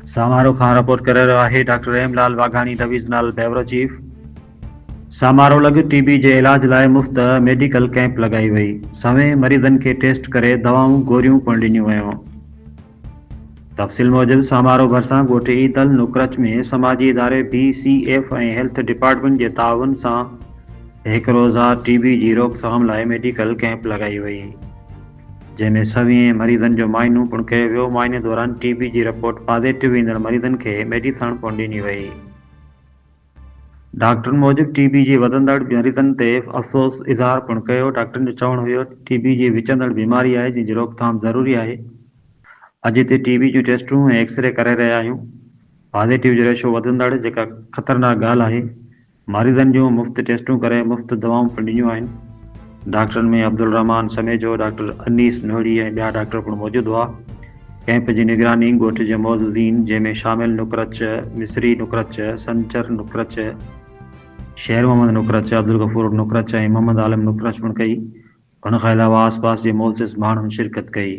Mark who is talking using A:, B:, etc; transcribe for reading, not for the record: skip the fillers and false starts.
A: समारोह खां रिपोर्ट करे रहियो आहे doctor Hemlal Waghani divisional bureau chief. समारोह लॻ टीबी जे इलाज लाइ मुफ़्त मेडिकल कैंप लगाई वई। सवें मरीज़नि खे टेस्ट करे दवाऊं गोरियूं पिणु ॾिनियूं वयूं। तफ़सील मूजिब समारोह भरिसां ॻोठ ईदल नुकरच में समाजी इदारे BCF ऐं हेल्थ डिपार्टमेंट जे ताउन सां हिकु रोज़ा टीबी जी रोकथाम लाइ मेडिकल कैंप लगाई वई, जंहिंमें 20 मरीज़नि जो मुआइनो पिणु कयो वियो। मुआइने दौरान टीबी जी रिपोर्ट पॉजिटिव ईंदड़ मरीज़नि खे मेडिसन पिणु ॾिनी वई। डॉक्टरनि मूजिब टीबी जी वधंदड़ मरीज़नि ते अफ़सोस इज़हार पिणु कयो। डॉक्टरनि जो चवणु हुयो, टीबी जी विचंदड़ बीमारी आहे जंहिंजी रोकथाम ज़रूरी आहे। अॼु हिते टीबी जूं टेस्टूं ऐं एक्सरे करे रहिया आहियूं। पॉजिटिव जो रेशो वधंदड़ जेका ख़तरनाक ॻाल्हि आहे। मरीज़नि जूं मुफ़्त टेस्टूं करे मुफ़्त दवाऊं पिणु ॾिनियूं आहिनि। डॉक्टरनि में अब्दुल रहमान समेजो, डॉक्टर अनीस नोड़ी ऐं ॿिया डॉक्टर पिणु मौजूदु हुआ। कैंप जी निगरानी ॻोठ जे मौज़ूदीन, जंहिंमें शामिल नुकरच, मिसरी नुकरच, संचर नुकरच, शेर मोहम्मद नुकरच, अब्दुल गफूर नुकरच ऐं मोहम्मद आलम नुकरच पिणु कई। उन खां अलावा आस पास जे मोलसिस माण्हुनि शिरकत कई।